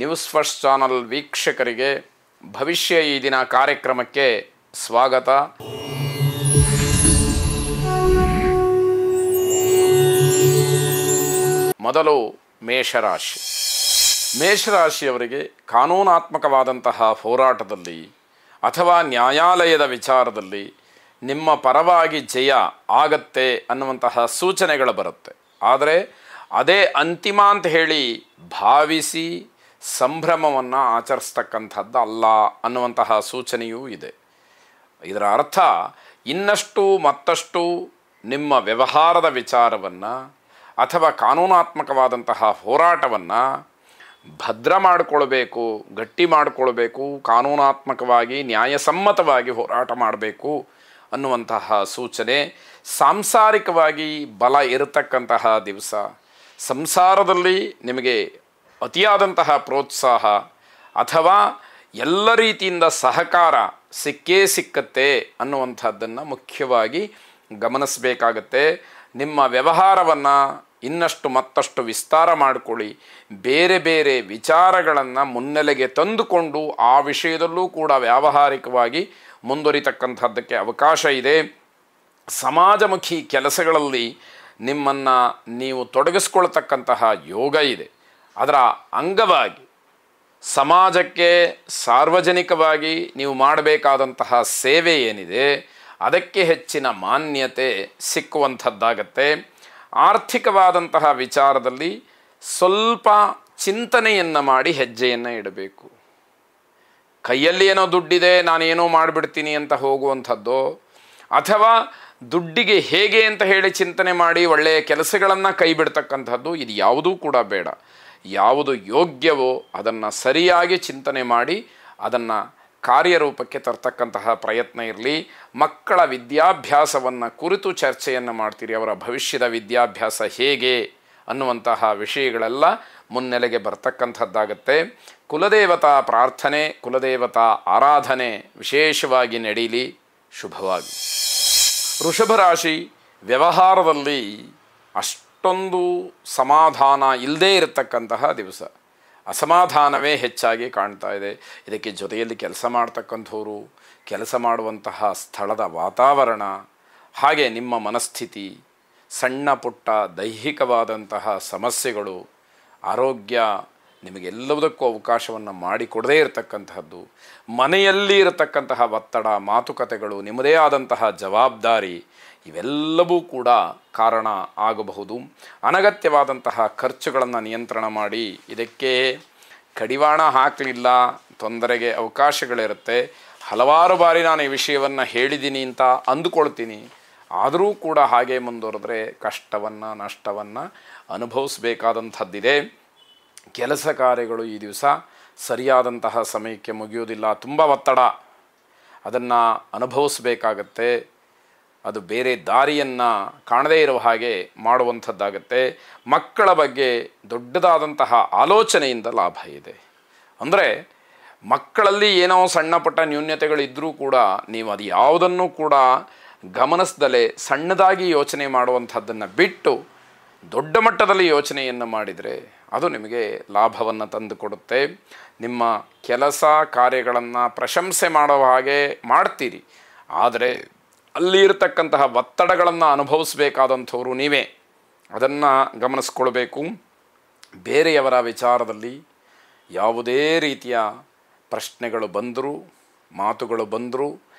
News first channel ವೀಕ್ಷಕರಿಗೆ ಭವಿಷ್ಯ ಈ ದಿನ ಕಾರ್ಯಕ್ರಮಕ್ಕೆ ಸ್ವಾಗತ. ಮೊದಲು ಮೇಷರಾಶಿ. ಮೇಷರಾಶಿಯವರಿಗೆ ಕಾನೂನಾತ್ಮಕವಾದಂತಹ ಹೋರಾಟದಲ್ಲಿ ಅಥವಾ ನ್ಯಾಯಾಲಯದ ವಿಚಾರದಲ್ಲಿ ನಿಮ್ಮ ಪರವಾಗಿ ಜಯ ಆಗತ್ತೆ ಅನ್ನುವಂತಹ ಸೂಚನೆಗಳು ಬರುತ್ತೆ. ಆದರೆ ಅದೇ ಅಂತಿಮ ಅಂತ ಹೇಳಿ ಭಾವಿಸಿ ಸಂಭ್ರಮವನ್ನು ಆಚರಿಸ್ತಕ್ಕಂಥದ್ದು ಅಲ್ಲ ಅನ್ನುವಂತಹ ಸೂಚನೆಯೂ ಇದೆ. ಇದರ ಅರ್ಥ ಇನ್ನಷ್ಟು ಮತ್ತಷ್ಟು ನಿಮ್ಮ ವ್ಯವಹಾರದ ವಿಚಾರವನ್ನು ಅಥವಾ ಕಾನೂನಾತ್ಮಕವಾದಂತಹ ಹೋರಾಟವನ್ನು ಭದ್ರ ಮಾಡಿಕೊಳ್ಬೇಕು, ಗಟ್ಟಿ ಮಾಡಿಕೊಳ್ಬೇಕು, ಕಾನೂನಾತ್ಮಕವಾಗಿ ನ್ಯಾಯಸಮ್ಮತವಾಗಿ ಹೋರಾಟ ಮಾಡಬೇಕು ಅನ್ನುವಂತಹ ಸೂಚನೆ. ಸಾಂಸಾರಿಕವಾಗಿ ಬಲ ಇರತಕ್ಕಂತಹ ದಿವಸ, ಸಂಸಾರದಲ್ಲಿ ನಿಮಗೆ ಅತಿಯಾದಂತಹ ಪ್ರೋತ್ಸಾಹ ಅಥವಾ ಎಲ್ಲ ರೀತಿಯಿಂದ ಸಹಕಾರ ಸಿಕ್ಕೇ ಸಿಕ್ಕತ್ತೆ ಅನ್ನುವಂಥದ್ದನ್ನು ಮುಖ್ಯವಾಗಿ ಗಮನಿಸಬೇಕಾಗತ್ತೆ. ನಿಮ್ಮ ವ್ಯವಹಾರವನ್ನು ಇನ್ನಷ್ಟು ಮತ್ತಷ್ಟು ವಿಸ್ತಾರ ಮಾಡಿಕೊಳ್ಳಿ. ಬೇರೆ ಬೇರೆ ವಿಚಾರಗಳನ್ನು ಮುನ್ನೆಲೆಗೆ ತಂದುಕೊಂಡು ಆ ವಿಷಯದಲ್ಲೂ ಕೂಡ ವ್ಯಾವಹಾರಿಕವಾಗಿ ಮುಂದುವರಿತಕ್ಕಂಥದ್ದಕ್ಕೆ ಅವಕಾಶ ಇದೆ. ಸಮಾಜಮುಖಿ ಕೆಲಸಗಳಲ್ಲಿ ನಿಮ್ಮನ್ನು ನೀವು ತೊಡಗಿಸ್ಕೊಳ್ತಕ್ಕಂತಹ ಯೋಗ ಇದೆ. ಅದರ ಅಂಗವಾಗಿ ಸಮಾಜಕ್ಕೆ ಸಾರ್ವಜನಿಕವಾಗಿ ನೀವು ಮಾಡಬೇಕಾದಂತಹ ಸೇವೆ ಏನಿದೆ ಅದಕ್ಕೆ ಹೆಚ್ಚಿನ ಮಾನ್ಯತೆ ಸಿಕ್ಕುವಂಥದ್ದಾಗತ್ತೆ. ಆರ್ಥಿಕವಾದಂತಹ ವಿಚಾರದಲ್ಲಿ ಸ್ವಲ್ಪ ಚಿಂತನೆಯನ್ನು ಮಾಡಿ ಹೆಜ್ಜೆಯನ್ನು ಇಡಬೇಕು. ಕೈಯಲ್ಲಿ ಏನೋ ದುಡ್ಡಿದೆ ನಾನೇನೋ ಮಾಡಿಬಿಡ್ತೀನಿ ಅಂತ ಹೋಗುವಂಥದ್ದು, ಅಥವಾ ದುಡ್ಡಿಗೆ ಹೇಗೆ ಅಂತ ಹೇಳಿ ಚಿಂತನೆ ಮಾಡಿ ಒಳ್ಳೆಯ ಕೆಲಸಗಳನ್ನು ಕೈ ಬಿಡ್ತಕ್ಕಂಥದ್ದು, ಇದು ಯಾವುದೂ ಕೂಡ ಬೇಡ. ಯಾವುದು ಯೋಗ್ಯವೋ ಅದನ್ನು ಸರಿಯಾಗಿ ಚಿಂತನೆ ಮಾಡಿ ಅದನ್ನು ಕಾರ್ಯರೂಪಕ್ಕೆ ತರ್ತಕ್ಕಂತಹ ಪ್ರಯತ್ನ ಇರಲಿ. ಮಕ್ಕಳ ವಿದ್ಯಾಭ್ಯಾಸವನ್ನು ಕುರಿತು ಚರ್ಚೆಯನ್ನು ಮಾಡ್ತೀರಿ. ಅವರ ಭವಿಷ್ಯದ ವಿದ್ಯಾಭ್ಯಾಸ ಹೇಗೆ ಅನ್ನುವಂತಹ ವಿಷಯಗಳೆಲ್ಲ ಮುನ್ನೆಲೆಗೆ ಬರ್ತಕ್ಕಂಥದ್ದಾಗತ್ತೆ. ಕುಲದೇವತಾ ಪ್ರಾರ್ಥನೆ, ಕುಲದೇವತಾ ಆರಾಧನೆ ವಿಶೇಷವಾಗಿ ನಡೀಲಿ, ಶುಭವಾಗಿ. ವೃಷಭ ರಾಶಿ. ವ್ಯವಹಾರದಲ್ಲಿ ಅಷ್ಟೊಂದು ಸಮಾಧಾನ ಇಲ್ಲದೇ ಇರತಕ್ಕಂತಹ ದಿವಸ, ಅಸಮಾಧಾನವೇ ಹೆಚ್ಚಾಗಿ ಕಾಣ್ತಾ ಇದೆ. ಇದಕ್ಕೆ ಜೊತೆಯಲ್ಲಿ ಕೆಲಸ ಮಾಡ್ತಕ್ಕಂಥವ್ರು, ಕೆಲಸ ಮಾಡುವಂತಹ ಸ್ಥಳದ ವಾತಾವರಣ, ಹಾಗೆ ನಿಮ್ಮ ಮನಸ್ಥಿತಿ, ಸಣ್ಣ ಪುಟ್ಟ ದೈಹಿಕವಾದಂತಹ ಸಮಸ್ಯೆಗಳು, ಆರೋಗ್ಯ, ನಿಮಗೆಲ್ಲದಕ್ಕೂ ಅವಕಾಶವನ್ನು ಮಾಡಿಕೊಡದೇ ಇರತಕ್ಕಂತಹದ್ದು, ಮನೆಯಲ್ಲಿ ಇರತಕ್ಕಂತಹ ಒತ್ತಡ, ಮಾತುಕತೆಗಳು, ನಿಮ್ಮದೇ ಆದಂತಹ ಜವಾಬ್ದಾರಿ, ಇವೆಲ್ಲವೂ ಕೂಡ ಕಾರಣ ಆಗಬಹುದು. ಅನಗತ್ಯವಾದಂತಹ ಖರ್ಚುಗಳನ್ನು ನಿಯಂತ್ರಣ ಮಾಡಿ. ಇದಕ್ಕೆ ಕಡಿವಾಣ ಹಾಕಲಿಲ್ಲ ತೊಂದರೆಗೆ ಅವಕಾಶಗಳಿರುತ್ತೆ. ಹಲವಾರು ಬಾರಿ ನಾನು ಈ ವಿಷಯವನ್ನು ಹೇಳಿದ್ದೀನಿ ಅಂತ ಅಂದುಕೊಳ್ತೀನಿ. ಆದರೂ ಕೂಡ ಹಾಗೆ ಮುಂದುವರೆದ್ರೆ ಕಷ್ಟವನ್ನು, ನಷ್ಟವನ್ನು ಅನುಭವಿಸಬೇಕಾದಂಥದ್ದಿದೆ. ಕೆಲಸ ಕಾರ್ಯಗಳು ಈ ದಿವಸ ಸರಿಯಾದಂತಹ ಸಮಯಕ್ಕೆ ಮುಗಿಯುವುದಿಲ್ಲ. ತುಂಬ ಒತ್ತಡ, ಅದನ್ನು ಅನುಭವಿಸಬೇಕಾಗತ್ತೆ. ಅದು ಬೇರೆ ದಾರಿಯನ್ನು ಕಾಣದೇ ಇರುವ ಹಾಗೆ ಮಾಡುವಂಥದ್ದಾಗತ್ತೆ. ಮಕ್ಕಳ ಬಗ್ಗೆ ದೊಡ್ಡದಾದಂತಹ ಆಲೋಚನೆಯಿಂದ ಲಾಭ ಇದೆ. ಅಂದರೆ ಮಕ್ಕಳಲ್ಲಿ ಏನೋ ಸಣ್ಣ ಪುಟ್ಟ ನ್ಯೂನ್ಯತೆಗಳಿದ್ದರೂ ಕೂಡ ನೀವು ಅದು ಯಾವುದನ್ನು ಕೂಡ ಗಮನಿಸ್ದಲೇ ಸಣ್ಣದಾಗಿ ಯೋಚನೆ ಮಾಡುವಂಥದ್ದನ್ನು ಬಿಟ್ಟು ದೊಡ್ಡ ಮಟ್ಟದಲ್ಲಿ ಯೋಚನೆಯನ್ನು ಮಾಡಿದರೆ ಅದು ನಿಮಗೆ ಲಾಭವನ್ನು ತಂದುಕೊಡುತ್ತೆ. ನಿಮ್ಮ ಕೆಲಸ ಕಾರ್ಯಗಳನ್ನು ಪ್ರಶಂಸೆ ಮಾಡೋ ಹಾಗೆ ಮಾಡ್ತೀರಿ, ಆದರೆ ಅಲ್ಲಿ ಇರತಕ್ಕಂತಹ ಒತ್ತಡಗಳನ್ನು ಅನುಭವಿಸಬೇಕಾದಂಥವ್ರು ನೀವೇ. ಅದನ್ನು ಗಮನಿಸ್ಕೊಳ್ಬೇಕು. ಬೇರೆಯವರ ವಿಚಾರದಲ್ಲಿ ಯಾವುದೇ ರೀತಿಯ ಪ್ರಶ್ನೆಗಳು ಬಂದರೂ, ಮಾತುಗಳು ಬಂದರೂ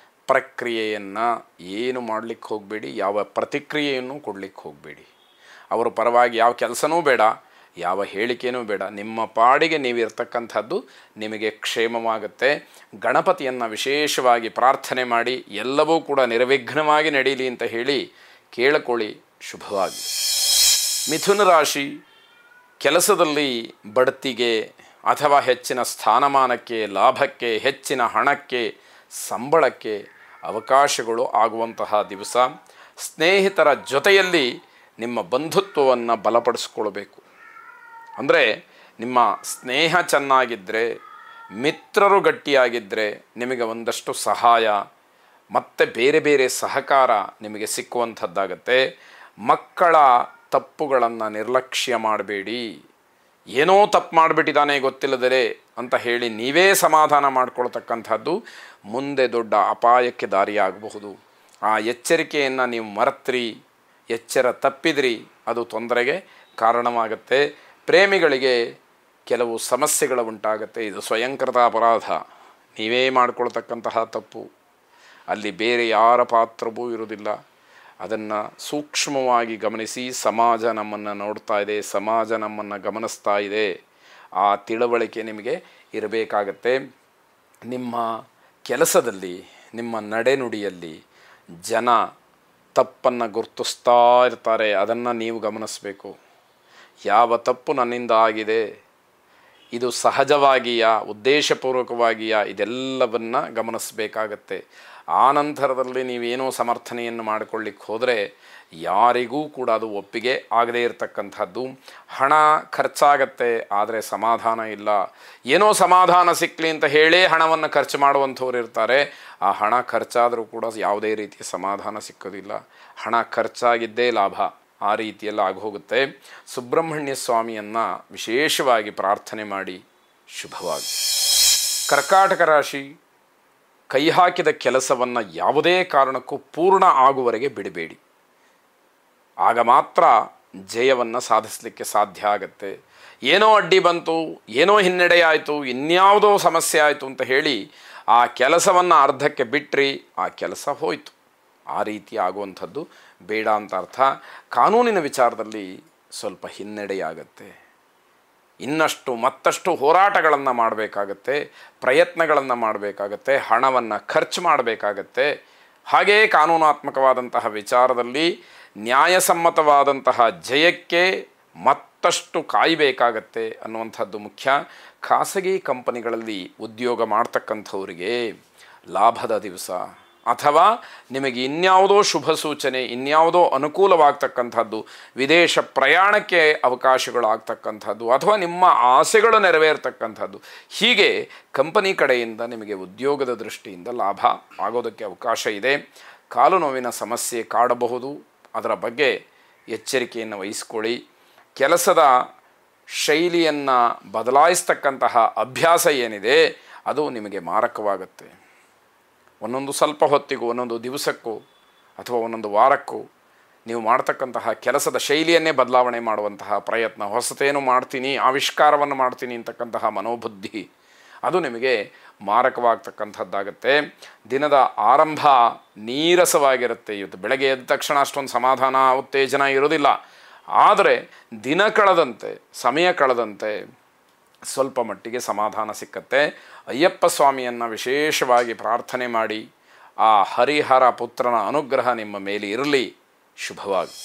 ಪ್ರಕ್ರಿಯೆಯನ್ನು ಏನು ಮಾಡಲಿಕ್ಕೆ ಹೋಗಬೇಡಿ, ಯಾವ ಪ್ರತಿಕ್ರಿಯೆಯನ್ನು ಕೊಡಲಿಕ್ಕೆ ಹೋಗಬೇಡಿ. ಅವರ ಪರವಾಗಿ ಯಾವ ಕೆಲಸನೂ ಬೇಡ, ಯಾವ ಹೇಳಿಕೆಯೂ ಬೇಡ. ನಿಮ್ಮ ಪಾಡಿಗೆ ನೀವಿರ್ತಕ್ಕಂಥದ್ದು ನಿಮಗೆ ಕ್ಷೇಮವಾಗುತ್ತೆ. ಗಣಪತಿಯನ್ನು ವಿಶೇಷವಾಗಿ ಪ್ರಾರ್ಥನೆ ಮಾಡಿ ಎಲ್ಲವೂ ಕೂಡ ನಿರ್ವಿಘ್ನವಾಗಿ ನಡೀಲಿ ಅಂತ ಹೇಳಿ ಕೇಳಿಕೊಳ್ಳಿ, ಶುಭವಾಗಿ. ಮಿಥುನ ರಾಶಿ. ಕೆಲಸದಲ್ಲಿ ಬಡ್ತಿಗೆ ಅಥವಾ ಹೆಚ್ಚಿನ ಸ್ಥಾನಮಾನಕ್ಕೆ, ಲಾಭಕ್ಕೆ, ಹೆಚ್ಚಿನ ಹಣಕ್ಕೆ, ಸಂಬಳಕ್ಕೆ ಅವಕಾಶಗಳು ಆಗುವಂತಹ ದಿವಸ. ಸ್ನೇಹಿತರ ಜೊತೆಯಲ್ಲಿ ನಿಮ್ಮ ಬಂಧುತ್ವವನ್ನು ಬಲಪಡಿಸ್ಕೊಳ್ಬೇಕು. ಅಂದರೆ ನಿಮ್ಮ ಸ್ನೇಹ ಚೆನ್ನಾಗಿದ್ದರೆ, ಮಿತ್ರರು ಗಟ್ಟಿಯಾಗಿದ್ದರೆ ನಿಮಗೆ ಒಂದಷ್ಟು ಸಹಾಯ ಮತ್ತು ಬೇರೆ ಬೇರೆ ಸಹಕಾರ ನಿಮಗೆ ಸಿಕ್ಕುವಂಥದ್ದಾಗತ್ತೆ. ಮಕ್ಕಳ ತಪ್ಪುಗಳನ್ನು ನಿರ್ಲಕ್ಷ್ಯ ಮಾಡಬೇಡಿ. ಏನೋ ತಪ್ಪು ಮಾಡಿಬಿಟ್ಟಿದ್ದಾನೆ ಗೊತ್ತಿಲ್ಲದರೆ ಅಂತ ಹೇಳಿ ನೀವೇ ಸಮಾಧಾನ ಮಾಡ್ಕೊಳ್ತಕ್ಕಂಥದ್ದು ಮುಂದೆ ದೊಡ್ಡ ಅಪಾಯಕ್ಕೆ ದಾರಿಯಾಗಬಹುದು. ಆ ಎಚ್ಚರಿಕೆಯನ್ನು ನೀವು ಮರೆತ್ರಿ, ಎಚ್ಚರ ತಪ್ಪಿದ್ರಿ, ಅದು ತೊಂದರೆಗೆ ಕಾರಣವಾಗುತ್ತೆ. ಪ್ರೇಮಿಗಳಿಗೆ ಕೆಲವು ಸಮಸ್ಯೆಗಳು ಉಂಟಾಗುತ್ತೆ. ಇದು ಸ್ವಯಂಕೃತ ಅಪರಾಧ, ನೀವೇ ಮಾಡ್ಕೊಳ್ತಕ್ಕಂತಹ ತಪ್ಪು. ಅಲ್ಲಿ ಬೇರೆ ಯಾರ ಪಾತ್ರವೂ ಇರುವುದಿಲ್ಲ. ಅದನ್ನು ಸೂಕ್ಷ್ಮವಾಗಿ ಗಮನಿಸಿ. ಸಮಾಜ ನಮ್ಮನ್ನು ನೋಡ್ತಾ ಇದೆ, ಸಮಾಜ ನಮ್ಮನ್ನು ಗಮನಿಸ್ತಾ ಇದೆ, ಆ ತಿಳುವಳಿಕೆ ನಿಮಗೆ ಇರಬೇಕಾಗತ್ತೆ. ನಿಮ್ಮ ಕೆಲಸದಲ್ಲಿ, ನಿಮ್ಮ ನಡೆನುಡಿಯಲ್ಲಿ ಜನ ತಪ್ಪನ್ನು ಗುರುತಿಸ್ತಾ ಇರ್ತಾರೆ, ಅದನ್ನು ನೀವು ಗಮನಿಸಬೇಕು. ಯಾವ ತಪ್ಪು ನನ್ನಿಂದ ಆಗಿದೆ, ಇದು ಸಹಜವಾಗಿಯಾ, ಉದ್ದೇಶಪೂರ್ವಕವಾಗಿಯಾ, ಇದೆಲ್ಲವನ್ನು ಗಮನಿಸಬೇಕಾಗತ್ತೆ. ಆ ನಂತರದಲ್ಲಿ ನೀವೇನೋ ಸಮರ್ಥನೆಯನ್ನು ಮಾಡಿಕೊಳ್ಳಿಕ್ಕೆ ಹೋದರೆ ಯಾರಿಗೂ ಕೂಡ ಅದು ಒಪ್ಪಿಗೆ ಆಗದೇ ಇರತಕ್ಕಂಥದ್ದು. ಹಣ ಖರ್ಚಾಗತ್ತೆ, ಆದರೆ ಸಮಾಧಾನ ಇಲ್ಲ. ಏನೋ ಸಮಾಧಾನ ಸಿಕ್ಕಲಿ ಅಂತ ಹೇಳೇ ಹಣವನ್ನು ಖರ್ಚು ಮಾಡುವಂಥವ್ರು ಇರ್ತಾರೆ. ಆ ಹಣ ಖರ್ಚಾದರೂ ಕೂಡ ಯಾವುದೇ ರೀತಿಯ ಸಮಾಧಾನ ಸಿಕ್ಕೋದಿಲ್ಲ. ಹಣ ಖರ್ಚಾಗಿದ್ದೇ ಲಾಭ, ಆ ರೀತಿಯಲ್ಲಿ ಆಗೋಗುತ್ತೆ. ಸುಬ್ರಹ್ಮಣ್ಯ ಸ್ವಾಮಿಯನ್ನು ವಿಶೇಷವಾಗಿ ಪ್ರಾರ್ಥನೆ ಮಾಡಿ. ಶುಭವಾಗಿ. ಕರ್ಕಾಟಕ ರಾಶಿ, ಕೈ ಹಾಕಿದ ಕೆಲಸವನ್ನು ಯಾವುದೇ ಕಾರಣಕ್ಕೂ ಪೂರ್ಣ ಆಗುವವರೆಗೆ ಬಿಡಬೇಡಿ. ಆಗ ಮಾತ್ರ ಜಯವನ್ನು ಸಾಧಿಸಲಿಕ್ಕೆ ಸಾಧ್ಯ ಆಗತ್ತೆ. ಏನೋ ಅಡ್ಡಿ ಬಂತು, ಏನೋ ಹಿನ್ನಡೆ ಆಯಿತು, ಇನ್ಯಾವುದೋ ಸಮಸ್ಯೆ ಆಯಿತು ಅಂತ ಹೇಳಿ ಆ ಕೆಲಸವನ್ನು ಅರ್ಧಕ್ಕೆ ಬಿಟ್ಟರೆ ಆ ಕೆಲಸ ಹೋಯಿತು. ಆ ರೀತಿ ಆಗುವಂಥದ್ದು ಬೇಡ ಅಂತ ಅರ್ಥ. ಕಾನೂನಿನ ವಿಚಾರದಲ್ಲಿ ಸ್ವಲ್ಪ ಹಿನ್ನಡೆಯಾಗತ್ತೆ. ಇನ್ನಷ್ಟು ಮತ್ತಷ್ಟು ಹೋರಾಟಗಳನ್ನು ಮಾಡಬೇಕಾಗತ್ತೆ, ಪ್ರಯತ್ನಗಳನ್ನು ಮಾಡಬೇಕಾಗತ್ತೆ, ಹಣವನ್ನು ಖರ್ಚು ಮಾಡಬೇಕಾಗತ್ತೆ. ಹಾಗೆಯೇ ಕಾನೂನಾತ್ಮಕವಾದಂತಹ ವಿಚಾರದಲ್ಲಿ ನ್ಯಾಯಸಮ್ಮತವಾದಂತಹ ಜಯಕ್ಕೆ ಮತ್ತಷ್ಟು ಕಾಯಬೇಕಾಗತ್ತೆ ಅನ್ನುವಂಥದ್ದು ಮುಖ್ಯ. ಖಾಸಗಿ ಕಂಪನಿಗಳಲ್ಲಿ ಉದ್ಯೋಗ ಮಾಡ್ತಕ್ಕಂಥವರಿಗೆ ಲಾಭದ ದಿವಸ, ಅಥವಾ ನಿಮಗೆ ಇನ್ಯಾವುದೋ ಶುಭ ಸೂಚನೆ, ಇನ್ಯಾವುದೋ ಅನುಕೂಲವಾಗ್ತಕ್ಕಂಥದ್ದು, ವಿದೇಶ ಪ್ರಯಾಣಕ್ಕೆ ಅವಕಾಶಗಳಾಗ್ತಕ್ಕಂಥದ್ದು, ಅಥವಾ ನಿಮ್ಮ ಆಸೆಗಳು ನೆರವೇರ್ತಕ್ಕಂಥದ್ದು, ಹೀಗೆ ಕಂಪನಿ ಕಡೆಯಿಂದ ನಿಮಗೆ ಉದ್ಯೋಗದ ದೃಷ್ಟಿಯಿಂದ ಲಾಭ ಆಗೋದಕ್ಕೆ ಅವಕಾಶ ಇದೆ. ಕಾಲು ನೋವಿನ ಸಮಸ್ಯೆ ಕಾಡಬಹುದು, ಅದರ ಬಗ್ಗೆ ಎಚ್ಚರಿಕೆಯನ್ನು ವಹಿಸ್ಕೊಳ್ಳಿ. ಕೆಲಸದ ಶೈಲಿಯನ್ನು ಬದಲಾಯಿಸ್ತಕ್ಕಂತಹ ಅಭ್ಯಾಸ ಏನಿದೆ ಅದು ನಿಮಗೆ ಮಾರಕವಾಗುತ್ತೆ. ಒಂದೊಂದು ಸ್ವಲ್ಪ ಹೊತ್ತಿಗೂ, ಒಂದೊಂದು ದಿವಸಕ್ಕೂ ಅಥವಾ ಒಂದೊಂದು ವಾರಕ್ಕೂ ನೀವು ಮಾಡ್ತಕ್ಕಂತಹ ಕೆಲಸದ ಶೈಲಿಯನ್ನೇ ಬದಲಾವಣೆ ಮಾಡುವಂತಹ ಪ್ರಯತ್ನ, ಹೊಸತೇನು ಮಾಡ್ತೀನಿ, ಆವಿಷ್ಕಾರವನ್ನು ಮಾಡ್ತೀನಿ ಅಂತಕ್ಕಂತಹ ಮನೋಬುದ್ಧಿ, ಅದು ನಿಮಗೆ ಮಾರಕವಾಗ್ತಕ್ಕಂಥದ್ದಾಗತ್ತೆ. ದಿನದ ಆರಂಭ ನೀರಸವಾಗಿರುತ್ತೆ. ಇವತ್ತು ಬೆಳಗ್ಗೆ ಎದ್ದ ತಕ್ಷಣ ಅಷ್ಟೊಂದು ಸಮಾಧಾನ, ಉತ್ತೇಜನ ಇರೋದಿಲ್ಲ. ಆದರೆ ದಿನ ಕಳೆದಂತೆ, ಸಮಯ ಕಳೆದಂತೆ ಸ್ವಲ್ಪ ಮಟ್ಟಿಗೆ ಸಮಾಧಾನ ಸಿಕ್ಕತ್ತೆ. ಅಯ್ಯಪ್ಪ ಸ್ವಾಮಿಯನ್ನು ವಿಶೇಷವಾಗಿ ಪ್ರಾರ್ಥನೆ ಮಾಡಿ. ಆ ಹರಿಹರ ಪುತ್ರನ ಅನುಗ್ರಹ ನಿಮ್ಮ ಮೇಲೆ ಇರಲಿ. ಶುಭವಾಗಿ.